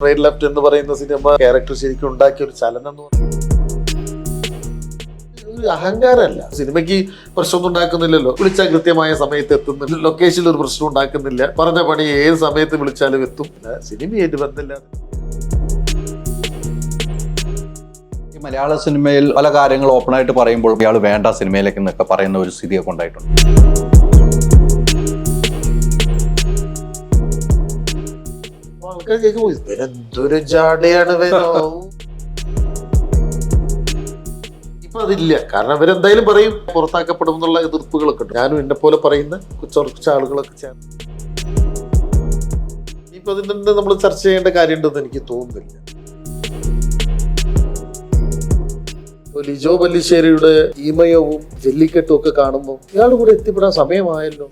Right left എന്ന് പറയുന്ന cinema character ശരിക്കും ഉണ്ടാക്കിയ ഒരു ചലനം എന്ന് പറയുന്നത് ഒരു അഹങ്കാരമല്ല. സിനിമയ്ക്ക് പ്രശ്നമൊന്നും ഉണ്ടാക്കുന്നില്ലല്ലോ. വിളിച്ചാൽ കൃത്യമായ സമയത്ത് എത്തുന്നില്ല, ലൊക്കേഷനിൽ ഒരു പ്രശ്നം ഉണ്ടാക്കുന്നില്ല, പറഞ്ഞ പണി ഏത് സമയത്ത് വിളിച്ചാലും എത്തും. സിനിമയായിട്ട് ബന്ധമില്ല. ഈ മലയാള സിനിമയിൽ പല കാര്യങ്ങൾ ഓപ്പണായിട്ട് പറയുമ്പോൾ ഇയാൾ വേണ്ട സിനിമയിലേക്ക് എന്നൊക്കെ പറയുന്ന ഒരു സ്ഥിതിയൊക്കെ ഉണ്ടായിട്ടുണ്ട്. ആൾക്കാർ കേൾക്കുമ്പോൾ എന്തൊരു ജാടയാണ് ഇപ്പൊ അതില്ല. കാരണം അവരെന്തായാലും പറയും പുറത്താക്കപ്പെടും എന്നുള്ള എതിർപ്പുകളൊക്കെ ഉണ്ട്. ഞാനും എന്നെ പോലെ പറയുന്ന കുറച്ച് ആളുകളൊക്കെ ചേർന്ന് ഇപ്പൊ അതിന്റെ നമ്മൾ ചർച്ച ചെയ്യേണ്ട കാര്യമുണ്ടെന്ന് എനിക്ക് തോന്നുന്നില്ല. ലിജോ പല്ലിശ്ശേരിയുടെ ഈമയവും ജല്ലിക്കെട്ടും ഒക്കെ കാണുമ്പോൾ ഇയാളുടെ കൂടെ എത്തിപ്പെടാൻ സമയമായല്ലോ.